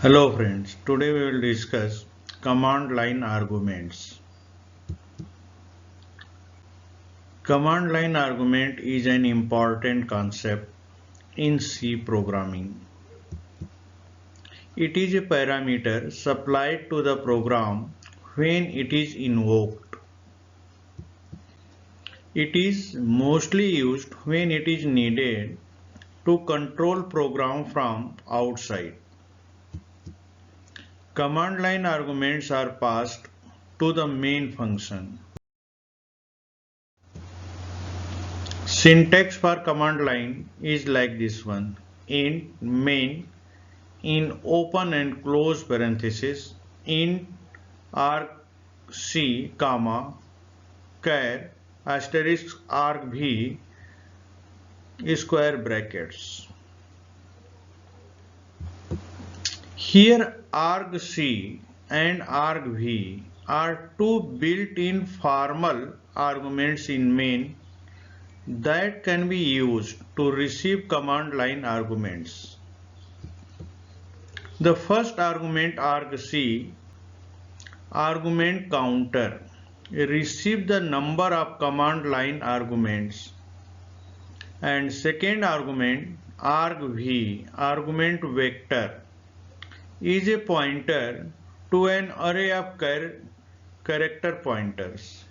Hello friends, today we will discuss command line arguments. Command line argument is an important concept in C programming. It is a parameter supplied to the program when it is invoked. It is mostly used when it is needed to control program from outside. Command line arguments are passed to the main function. Syntax for command line is like this one: int main in open and close parenthesis, int argc comma char asterisk argv square brackets. Here argc and argv are two built-in formal arguments in main that can be used to receive command line arguments. The first argument argc argument counter receive the number of command line arguments, and second argument argv argument vector is a pointer to an array of character pointers.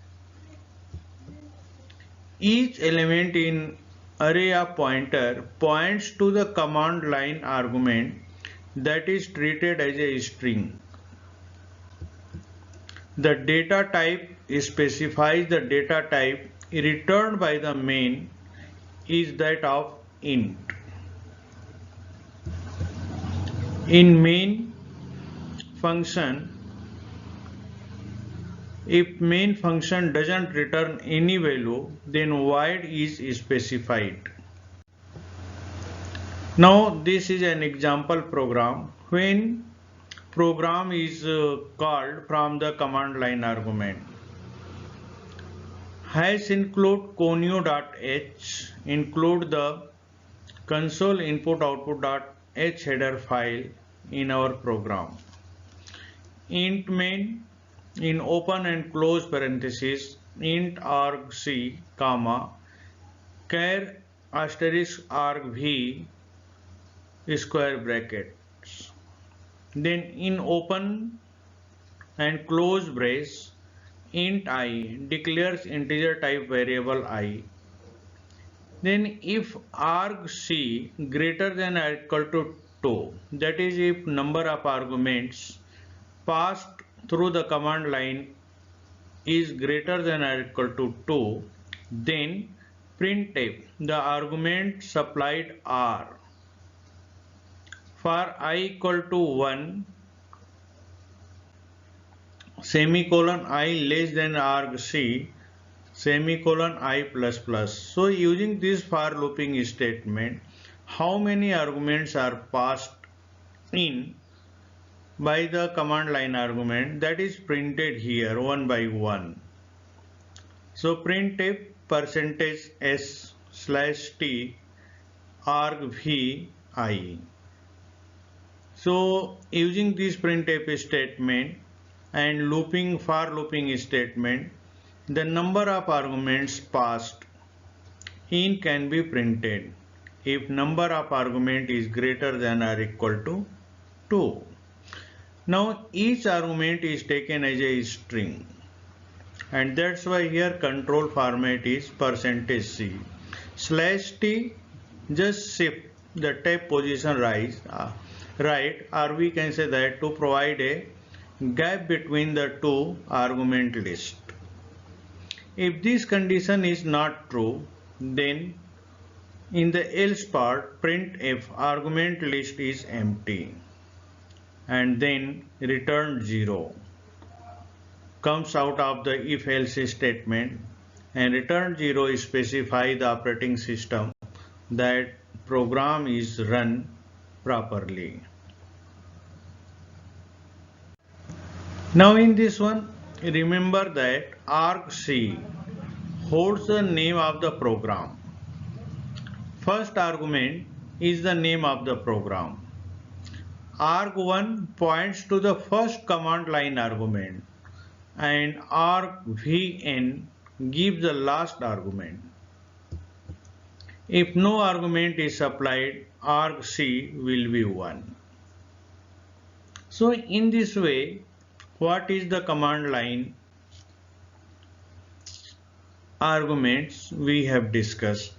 Each element in array of pointer points to the command line argument that is treated as a string. The data type specifies the data type returned by the main is that of int. In main function, if main function doesn't return any value, then void is specified. Now this is an example program when program is called from the command line argument. Hash include conio.h include the console input output.h header file in our program. Int main in open and close parenthesis, int argc comma char asterisk argv square brackets. Then in open and close brace, int I declares integer type variable I. Then if argc greater than or equal to 2, that is if number of arguments passed through the command line is greater than or equal to 2, then printf the argument supplied are. For I equal to 1, semicolon I less than argc, semicolon I plus plus. So using this for looping statement, how many arguments are passed in by the command line argument, that is printed here one by one. So printf percentage s slash t argv I. So using this printf statement and looping for looping statement, the number of arguments passed in can be printed if number of argument is greater than or equal to 2. Now each argument is taken as a string, and that's why here control format is percentage %c. Slash t just shift the tab position right, or we can say that to provide a gap between the two argument list. If this condition is not true, then in the else part printf argument list is empty, and then return 0 comes out of the if else statement, and return 0 specify the operating system that program is run properly. Now in this one, remember that argc holds the name of the program. First argument is the name of the program. arg1 points to the first command line argument and argvn gives the last argument. If no argument is applied, argc will be 1. So in this way, what is the command line arguments we have discussed.